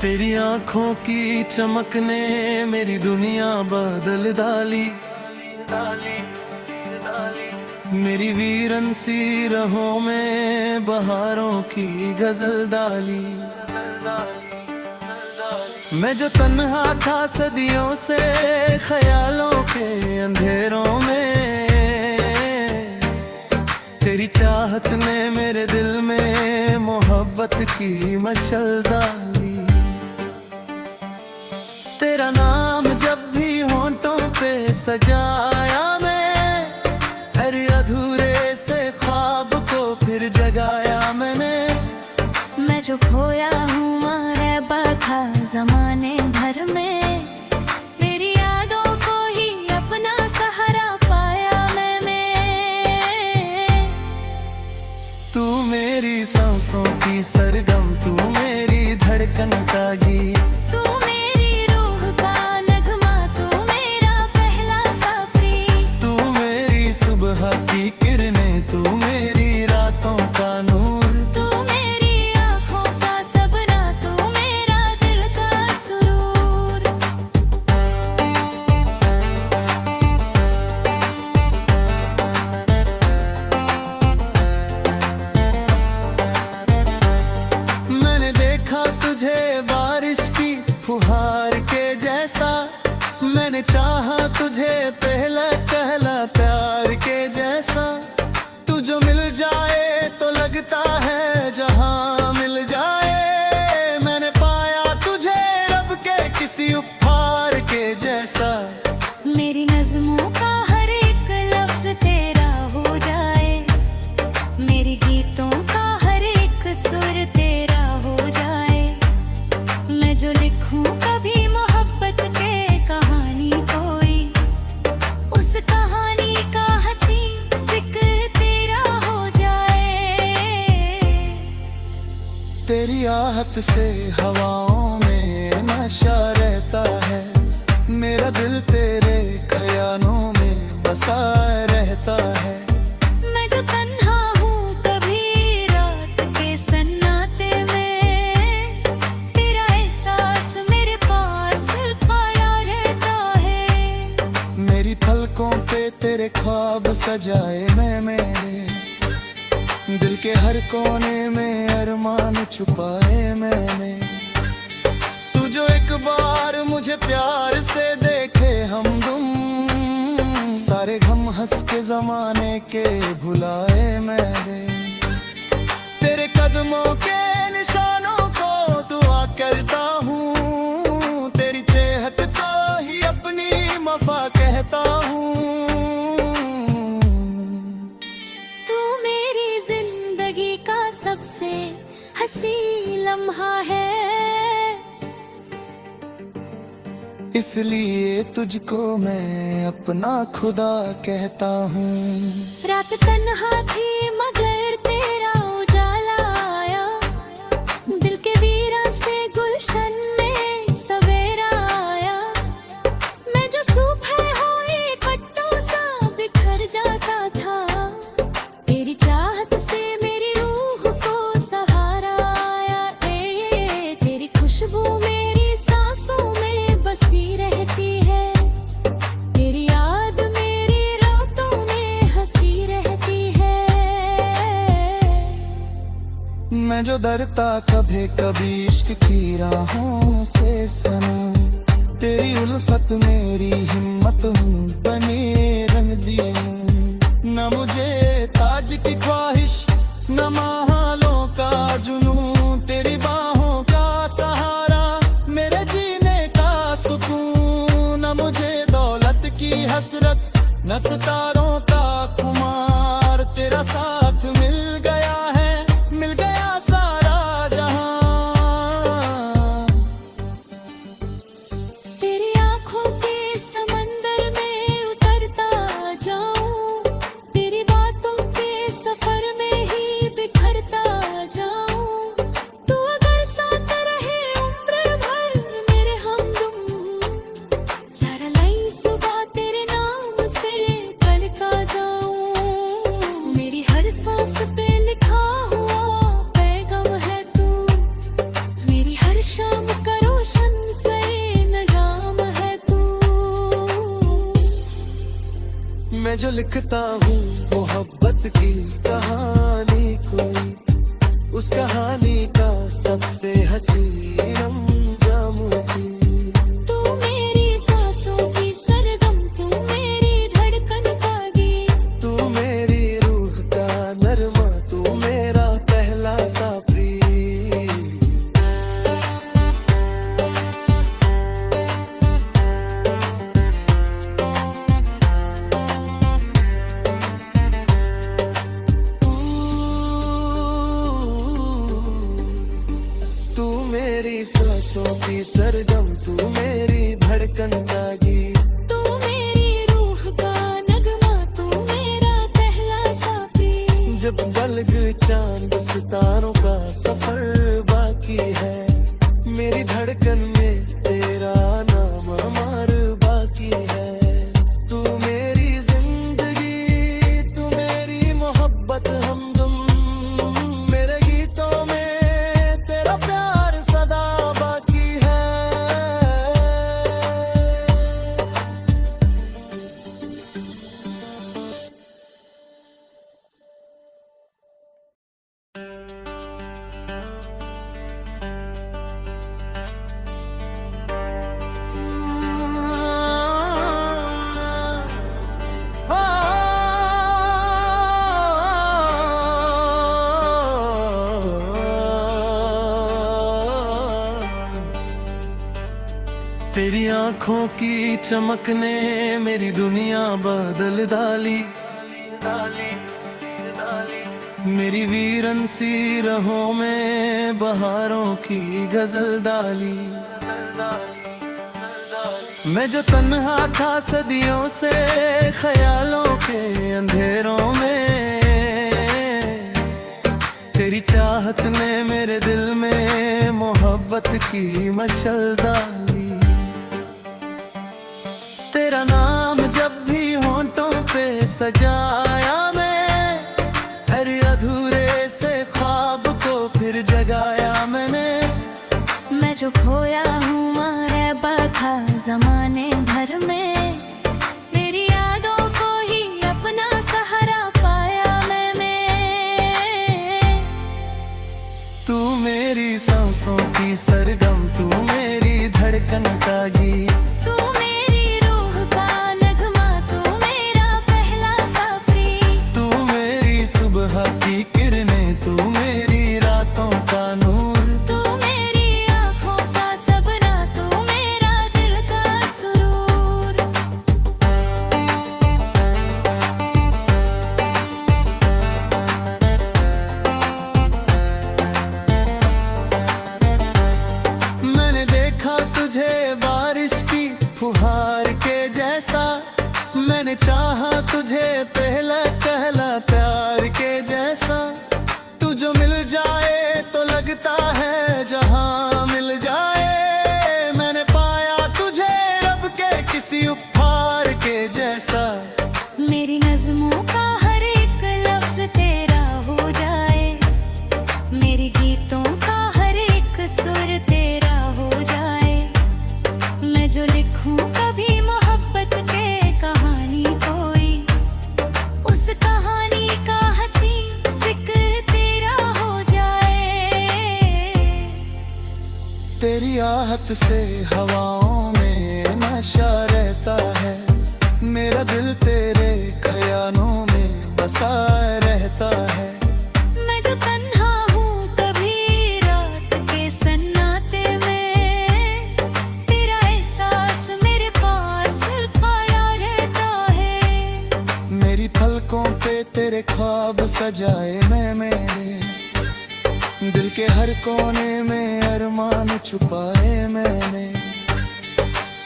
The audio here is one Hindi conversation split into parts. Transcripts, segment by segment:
तेरी आंखों की चमक ने मेरी दुनिया बदल डाली। मेरी वीरन सी राहों में बहारों की गजल डाली। मैं जो तन्हा था सदियों से ख्यालों के अंधेरों में, तेरी चाहत ने मेरे दिल में मोहब्बत की मशल डाली। तेरा नाम जब भी होंठों पे सजाया, मैं हर अधूरे से ख्वाब को फिर जगाया मैंने। मैं जो खोया हूँ रहबा था जमाने भर में, मेरी यादों को ही अपना सहारा पाया मैंने। तू मेरी सांसों की सरगम, तू मेरी धड़कन का गीत, तू मेरी रूह का नगमा, तू मेरा पहला सा प्रीत। तू मेरी सुबह की किरणें, तू मेरी रातों का नूर, तू मेरी आँखों का सपना, तू मेरा दिल का सुरूर। मैंने देखा तुझे बारिश की फुहार के जैसा, मैंने चाहा तुझे पहला पहला प्यार के जैसा। तू जो मिल जाए तो लगता है जहां मिल जाए, मैंने पाया तुझे रब के किसी उपहार के जैसा। मेरी नज़्मों का हर एक लफ्ज तेरा हो जाए, मेरी गीतों का हर एक सुर तेरा हो जाए। मैं जो लिखूं कभी मोहब्बत के कहानी कोई, उस कहानी का हंसी जिक्र तेरा हो जाए। तेरी आहट से हवाओं में नशा रहता है, मेरा दिल तेरे ख्यालों में बसा रहता है। मैं जो तन्हा हूँ कभी रात के सन्नाटे में, तेरा एहसास मेरे पास आया रहता है। मेरी पलकों पे तेरे ख्वाब सजाए मैं, मेरे दिल के हर कोने में अरमान छुपाए मैंने। तू जो एक बार मुझे प्यार से देखे हमदम, सारे गम हंस के जमाने के भुलाए मैंने। तेरे कदमों के निशानों को दुआ करता हूँ, तेरी चेहत को ही अपनी वफा कहता हूँ। तू मेरी जिंदगी का सबसे हंसी लम्हा है, इसलिए तुझको मैं अपना खुदा कहता हूँ। रात तन्हा थी मगर तेरा उजाला आया, दिल के वीरा से गुलशन में सवेरा आया। मैं जो सूखे हुए पट्टों सा बिखर जाता था, तेरी चाहत से मेरी रूह को सहारा आया। तेरी खुशबू मेरी सांसों में बसी रहती है, तेरी याद मेरी रातों में हंसी रहती है। मैं जो डरता कभी कभी इश्क की राहों से सनम, तेरी उल्फत मेरी हिम्मत हूँ बने रंग दिए। न मुझे ताज की ख्वाहिश न महलों का जुनून, तेरी बाहों का सहारा मेरे जीने का सुकून। न मुझे दौलत की हसरत न सितारों का खुमार, तेरा साथ मिल गया है, मिल गया सारा जहां। तेरी आँखों के समंदर में उतरता जाऊं, तेरी जो लिखता हूँ मोहब्बत की कहानी कोई, उस कहानी का सबसे हसीन अंजाम थी। तू मेरी सांसों की सरगम, तू मेरी धड़कन का गीत, तू मेरी रूह का नरमा, तू मेरा पहला सा प्रिय। तू मेरी सांसों की सरगम, तू मेरी धड़कन का गीत, तू मेरी रूह का नगमा, तू मेरा पहला सा प्रिय। जब बलग चांद सितारों का सफर बाकी है, मेरी धड़कन में तेरा नाम अमर बाकी है। तू मेरी जिंदगी, तू मेरी मोहब्बत हमदम, मेरे गीतों में तेरा प्यार सदा बाकी है। तेरी आंखों की चमक ने मेरी दुनिया बदल डाली, मेरी वीरन सी राहों में बहारों की गजल डाली। मैं जो तन्हा था सदियों से ख्यालों के अंधेरों में, तेरी चाहत ने मेरे दिल में मोहब्बत की मशल डाली। तेरा नाम जब भी होंठों पे सजाया, मैं हर अधूरे से ख्वाब को फिर जगाया मैंने। मैं जो खोया हूँ रहबा था जमाने भर में, तेरी यादों को ही अपना सहारा पाया मैंने। तू मेरी सांसों की सरगम, तू मेरी धड़कन का गीत, तू मेरी रूह का नगमा, तू मेरा पहला सा प्रिय। तू मेरी सुबह की किरणें, तू मेरी रातों का नूर, तू मेरी आँखों का सपना, तू मेरा दिल का सुरूर। मैंने देखा तुझे बारिश की फुहार के जैसा, मैंने चाहा तुझे पहला पहला प्यार के जैसा। तू जो मिल जाए तो लगता है जहां मिल जाए, मैंने पाया तुझे रब के किसी उपहार के जैसा। मेरी नज़्मों का हर एक लफ्ज तेरा हो जाए, मेरी गीतों का हर एक सुर तेरा हो जाए। मैं जो लिखूं कभी मोहब्बत के कहानी कोई, उस कहानी का हंसी जिक्र तेरा हो जाए। तेरी आहट से हवाओं में नशा रहता है, मेरा दिल तेरे ख्यालों में बसा रहता है। मैं जो तन्हा हूँ कभी रात के सन्नाटे में, तेरा एहसास मेरे पास खड़ा रहता है। मेरी पलकों पे तेरे ख्वाब सजाए मैं, मेरे दिल के हर कोने में अरमान छुपाए मैंने।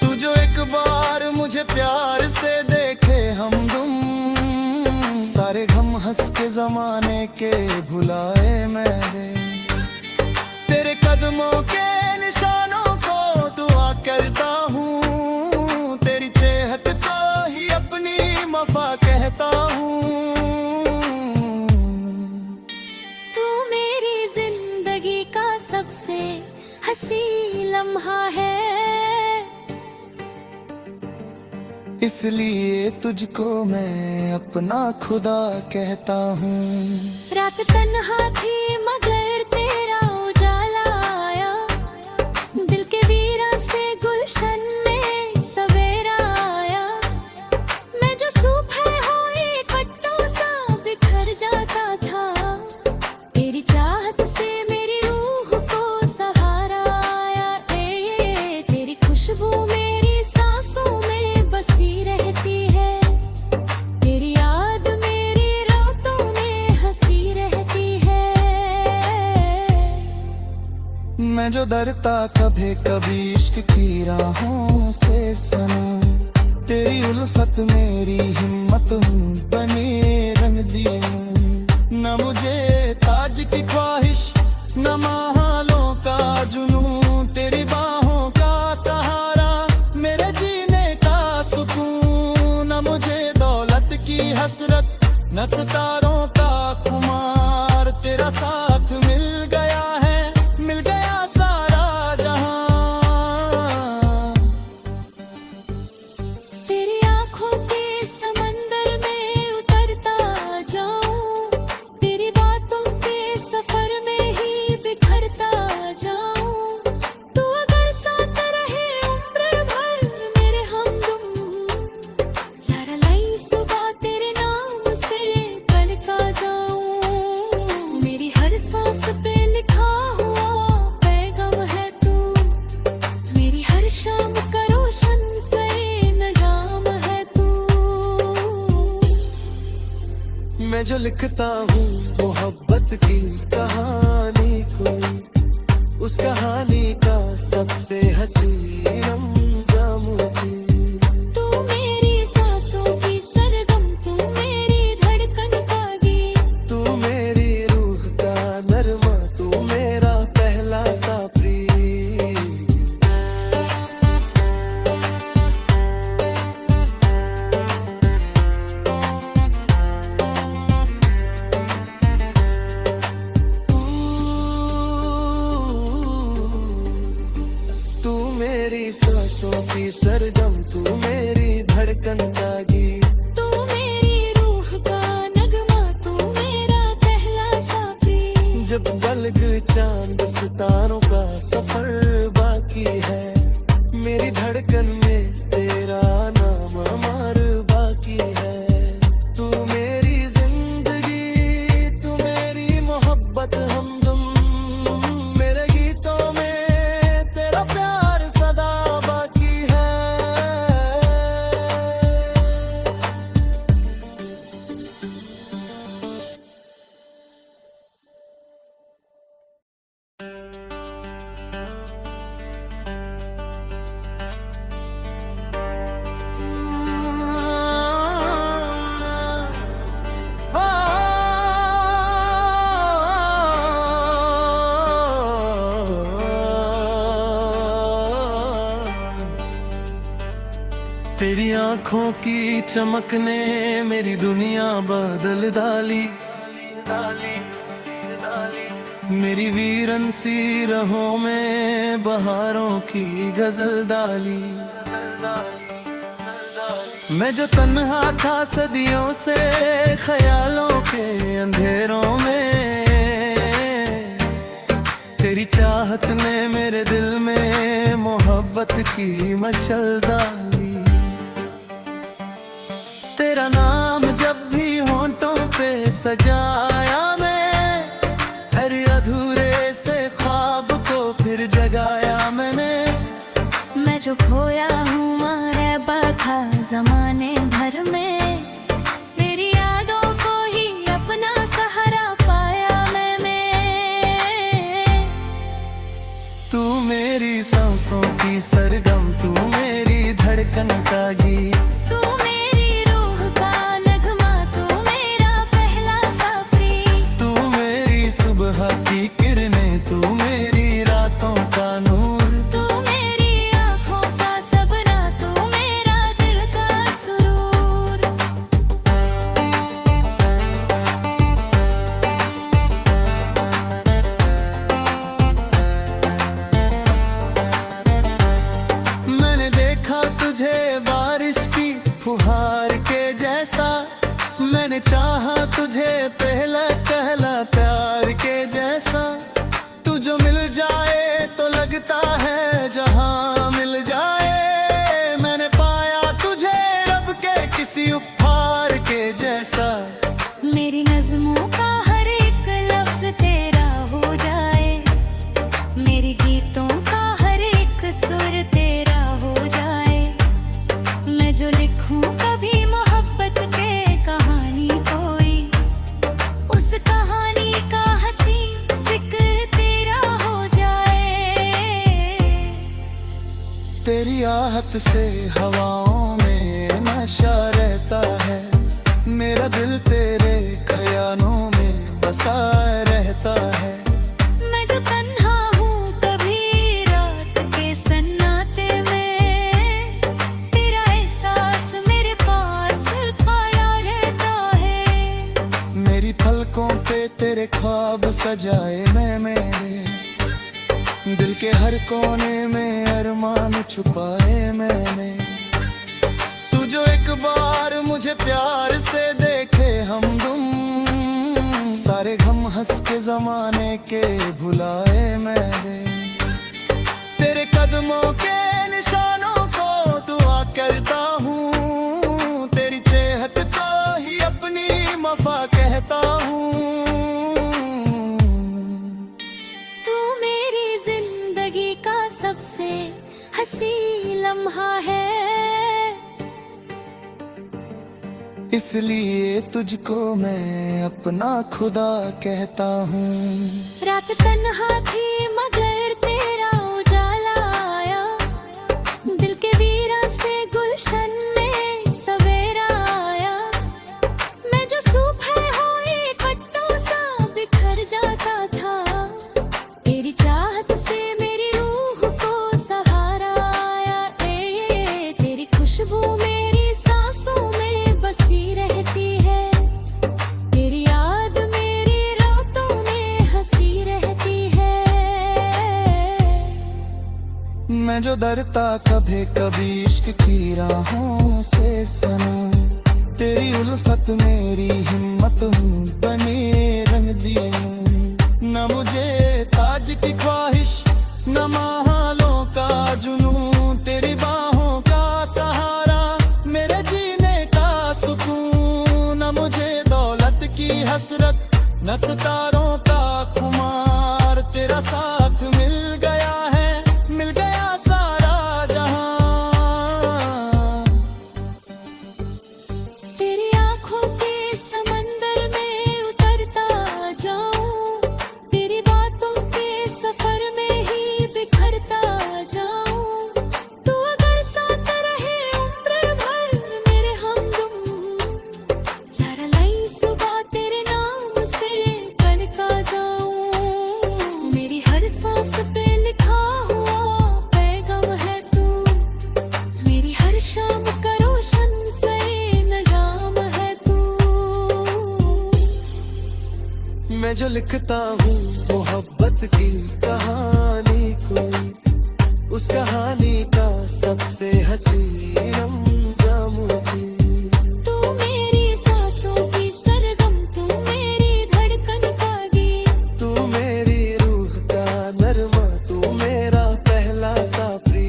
तू जो एक बार मुझे प्यार से देखे हमदम, सारे गम हंस के जमाने के भुलाए मैंने। तेरे कदमों के निशानों को दुआ करता हूँ, तेरी चेहत को ही अपनी वफा कहता हूँ। तू मेरी जिंदगी का सबसे हंसी लम्हा है, इसलिए तुझको मैं अपना खुदा कहता हूँ। रात तन्हा थी मगर तेरा उजाला आया, दिल के वीरा से गुलशन में सवेरा आया। मैं जो सूखे हुए पट्टों सा बिखर जाता था, तेरी चाहत से मेरी रूह को सहारा आया। तेरी खुशबू मेरी सांसों में बसी रहती है, तेरी याद मेरी रातों में हंसी रहती है। मैं जो डरता कभी कभी इश्क की राहों से सनम, तेरी उल्फत मेरी हिम्मत हूँ बने रंग दिए। न मुझे ताज की ख्वाहिश न महालों का जुनून, तेरी बाहों का सहारा मेरे जीने का सुकून। न मुझे दौलत की हसरत न सितारों का खुमार, तेरा साथ मिल गया है, मिल गया सारा जहां। तेरी आँखों के समंदर में उतरता जाऊं, तेरी बातों के सफर में ही बिखरता जाऊं। तू अगर साथ रहे उम्र भर मेरे हमदम, यारा लाई सुबह तेरे नाम से पलका जाऊं। मेरी हर सांस पे लिखा हुआ पैगाम है तू, मेरी हर शाम का रोशन से नजाम है तू। मैं जो लिखता हूँ मोहब्बत की कहानी कोई, उस कहानी का सबसे हसीन अंजाम थी। तू मेरी सांसों की सरगम, तू मेरी धड़कन का गीत। तू मेरी रूह का नरमा, तू मेरा पहला सा प्रीत। तू मेरी सांसों की सरगम, तू मेरी धड़कन का गीत। तू मेरी रूह का नगमा, तू मेरा पहला सा प्रीत। जब बलग चांद सितारों का सफर बाकी है, मेरी धड़कन में तेरा नाम अमर बाकी है। तू मेरी जिंदगी, तू मेरी मोहब्बत हमदम, मेरे गीतों में तेरा प्यार सदा बाकी है। तेरी आंखों की चमक ने मेरी दुनिया बदल डाली। मेरी वीरन सी राहों में बहारों की गजल डाली। मैं जो तन्हा था सदियों से ख्यालों के अंधेरों में, तेरी चाहत ने मेरे दिल में मोहब्बत की मशल डाली। तेरा नाम जब भी होंठों पे सजाया, मैं हर अधूरे से ख्वाब को फिर जगाया मैंने। मैं जो खोया हूँ रहबा था जमाने भर में, मेरी यादों को ही अपना सहारा पाया मैंने। तू मेरी सांसों की सरगम, तू मेरी धड़कन का गीत। तू मेरी रूह का नगमा, तू मेरा पहला सा प्रीत। तू मेरी सुबह की किरणें, तू मेरी रातों का नूर। तू मेरी आँखों का चाहा तुझे पहला पहला प्यार के जैसा, तू जो मिल जाए तो लगता है जहां मिल जाए। मैंने पाया तुझे रब के किसी उपहार के जैसा। मेरी नज़्मों का हर एक लफ्ज तेरा हो जाए, मेरी गीतों का हर एक सुर तेरा हो जाए। मैं जो लिखूं कभी मोहब्बत के कहानी कोई, उस कहानी का हंसी जिक्र तेरा हो जाए। तेरी आहट से हवाओं में नशा रहता है, मेरा दिल तेरे ख्यालों में बसा रहता है। मैं जो तन्हा हूँ कभी रात के सन्नाटे में, तेरा एहसास मेरे पास खड़ा रहता है। मेरी पलकों पे तेरे ख्वाब सजाए मैं, मेरे दिल के हर कोने में अरमान छुपाए मैंने। तू जो एक बार मुझे प्यार से देखे हमदम, सारे गम हंस के जमाने के भुलाए मैंने। तेरे कदमों के निशानों को दुआ करता हूँ, तेरी चेहत को ही अपनी वफा कहता हूँ। तू मेरी जिंदगी का सबसे हंसी लम्हा है, इसलिए तुझको मैं अपना खुदा कहता हूँ। रात तन्हा थी मगर तेरा उजाला आया, दिल के वीरा से गुलशन में सवेरा आया। मैं जो सूखे हुए पत्तों सा बिखर जाता था, तेरी चाहत से मेरी रूह को सहारा आया। तेरी खुशबू मेरी सांसों में बसी रहती है, तेरी याद मेरी रातों में हंसी रहती है। मैं जो डरता कभी कभी इश्क की राहों से सनम, तेरी उल्फत मेरी हिम्मत हूँ बने रंग दिए। न मुझे ताज की ख्वाहिश न महलों का जुनून, तेरी बाहों का सहारा मेरे जीने का सुकून। न मुझे दौलत की हसरत न सितारों का खुमार, तेरा साथ मिल गया है, मिल गया सारा जहां। तेरी आँखों के समंदर में उतरता जाऊं, तेरी बातों के सफर में ही बिखरता जाऊं। तू अगर साथ रहे उम्र भर मेरे हमदम, यारा लाई सुबह तेरे नाम से कलका जाऊं। मेरी हर सांस पे लिखा हुआ पैगाम है तू, मेरी हर शाम का रोशन से नजाम है तू। मैं जो लिखता हूँ मोहब्बत की कहानी कोई, उस कहानी का सबसे हसीन अंजाम थी। तू मेरी सांसों की सरगम, तू मेरी धड़कन का गीत। तू मेरी रूह का नरमा, तू मेरा पहला सा प्रीत।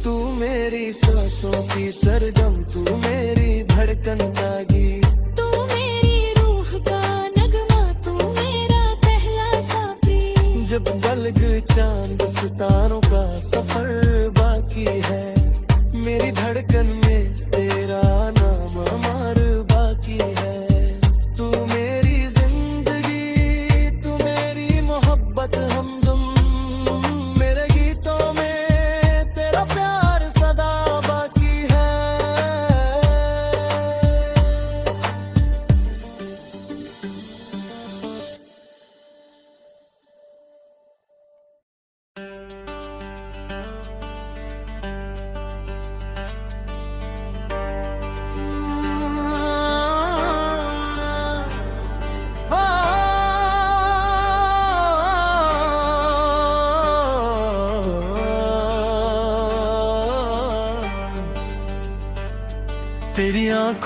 तू मेरी सांसों की सरगम, तू मेरी धड़कन का गीत। तू मेरी रूह का नगमा, तू मेरा पहला सा प्रीत। जब बलग चांद सितारों का सफर बाकी है, मेरी धड़कन में तेरा नाम अमर बाकी है। तू मेरी जिंदगी, तू मेरी मोहब्बत हमदम, मेरे गीतों में तेरा प्यार सदा बाकी है।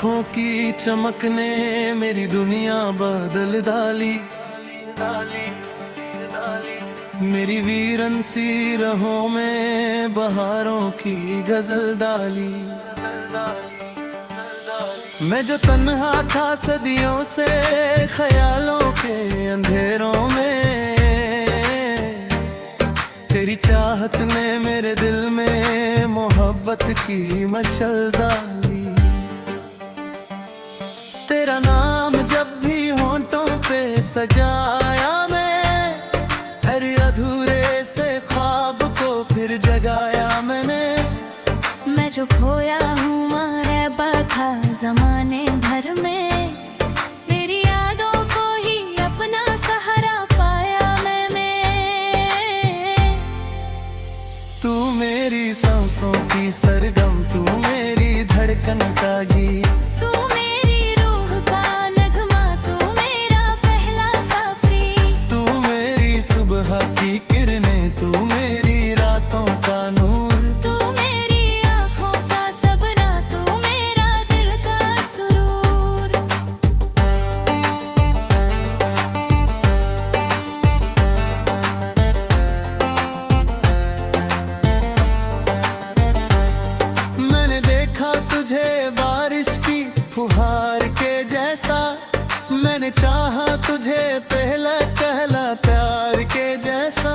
आँखों की चमक ने मेरी दुनिया बदल डाली। मेरी वीरन सी राहों में बहारों की गजल डाली। मैं जो तन्हा था सदियों से ख्यालों के अंधेरों में, तेरी चाहत ने मेरे दिल में मोहब्बत की मशल डाली। तेरा नाम जब भी होंठों पे सजाया मैं, हर अधूरे से ख्वाब को फिर जगाया मैंने। मैं जो खोया हूँ रहबा था जमाने भर में, मेरी यादों को ही अपना सहारा पाया मैंने। तू मेरी सांसों की सरगम, तू मेरी धड़कन का गीत, तू मेरी रूह का नगमा, तू मेरा पहला सा प्रीत। तू मेरी सुबह की किरणें, तू मेरी रातों का नूर, तू मेरी आँखों का सपना, तू मेरा दिल का सुरूर। मैंने देखा तुझे बारिश की फुहार के जैसा, मैंने चाहा तुझे पहला पहला प्यार के जैसा।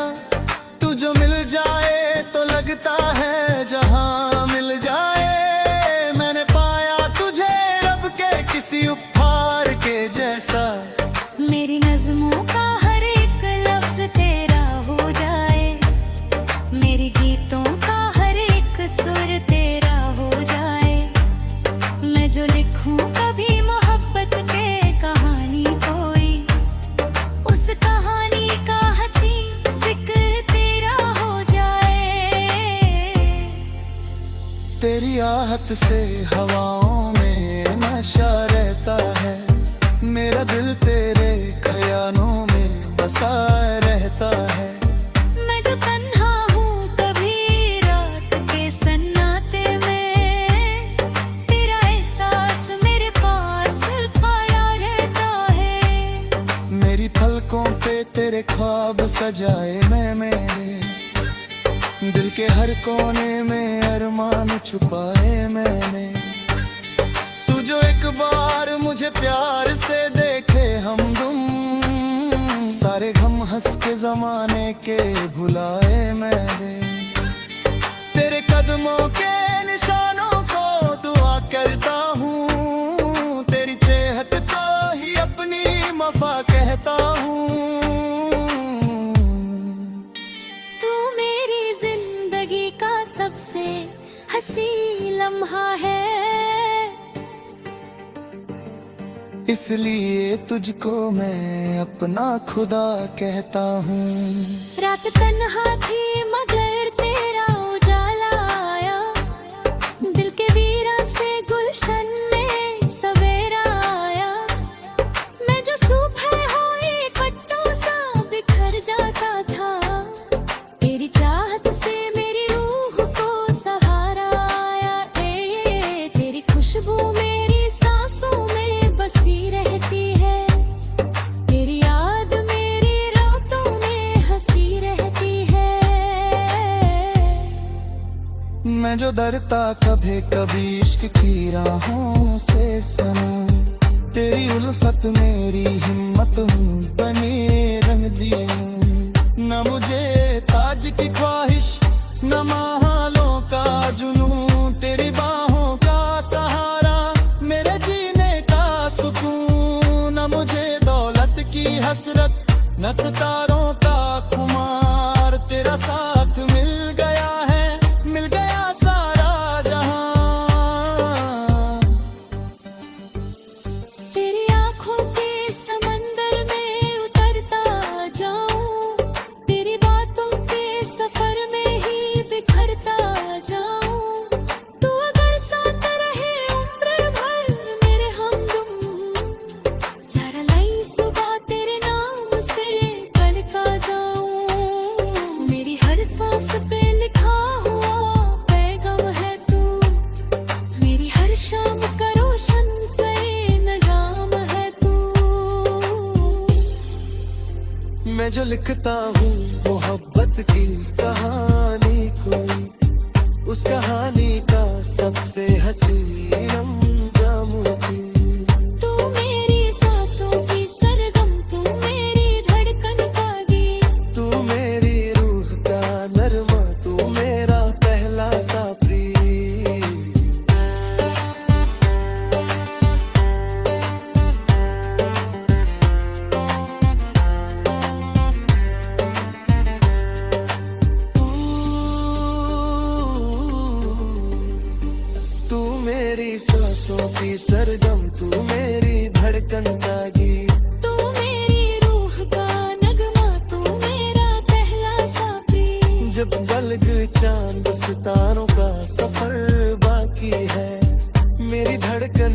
तू जो मिल जाए तो लगता है जहां मिल जाए, मैंने पाया तुझे रब के किसी उपहार के जैसा। मेरी नज़्मों का हर एक लफ्ज तेरा हो जाए, मेरी गीतों का हर एक सुर तेरा हो जाए। मैं जो लिखूं कभी मोहब्बत के कहानी कोई, उस कहानी का हंसी जिक्र तेरा हो जाए। तेरी आहट से हवाओं में नशा रहता है, मेरा दिल तेरे ख्यालों में बसा रहता है। मैं जो तन्हा हूँ कभी रात के सन्नाटे में, तेरा एहसास मेरे पास खड़ा रहता है। मेरी पलकों पे तेरे ख्वाब सजाए मैं, मेरे दिल के हर कोने में अरमान छुपाए मैंने। तू जो एक बार मुझे प्यार से देखे हमदम, सारे गम हंस के जमाने के भुलाए मैंने। तेरे कदमों के निशानों को दुआ करता हूँ, तेरी चेहत को ही अपनी वफा कहता हूँ। तू मेरी जिंदगी का सबसे हंसी लम्हा है, इसलिए तुझको मैं अपना खुदा कहता हूँ। रात तन्हा थी मगर तेरा उजाला आया, दिल के वीरा से गुलशन में सवेरा आया। मैं जो सुबह हुई कट्टों सा बिखर जाता था, तेरी चाहत से मेरी रूह को सहारा आया। तेरी खुशबू मेरी सांसों में बसी रहती है, तेरी याद मेरी रातों में हंसी रहती है। मैं जो डरता कभी कभी इश्क की राहों से सनम, तेरी उल्फत मेरी हिम्मत हूँ बने रंग दिए। न मुझे ताज की ख्वाहिश, न महलों का जुनून, तेरी बाहों का सहारा मेरे जीने का सुकून। न मुझे दौलत की हसरत, न सितारों का खुमार, तेरा साथ मिल गया है, मिल गया सारा जहां। तेरी आँखों के समंदर में उतरता जाऊं, तेरी बातों के सफर में ही बिखरता जाऊं। तू अगर साथ रहे उम्र भर मेरे हमदम, यारा लाई सुबह तेरे नाम से कल का मैं जो लिखता हूँ मोहब्बत की कहानी कोई, उस कहानी का सबसे हसीन अंजाम थी। तू मेरी सांसों की सरगम, तू मेरी धड़कन का गीत, तू मेरी रूह का नरमा, तू मेरा पहला सा प्रिय। तू मेरी सांसों की सरगम, तू मेरी धड़कन का गीत, तू मेरी रूह का नगमा, तू मेरा पहला सा प्रिय। जब बलग चांद सितारों का सफर बाकी है, मेरी धड़कन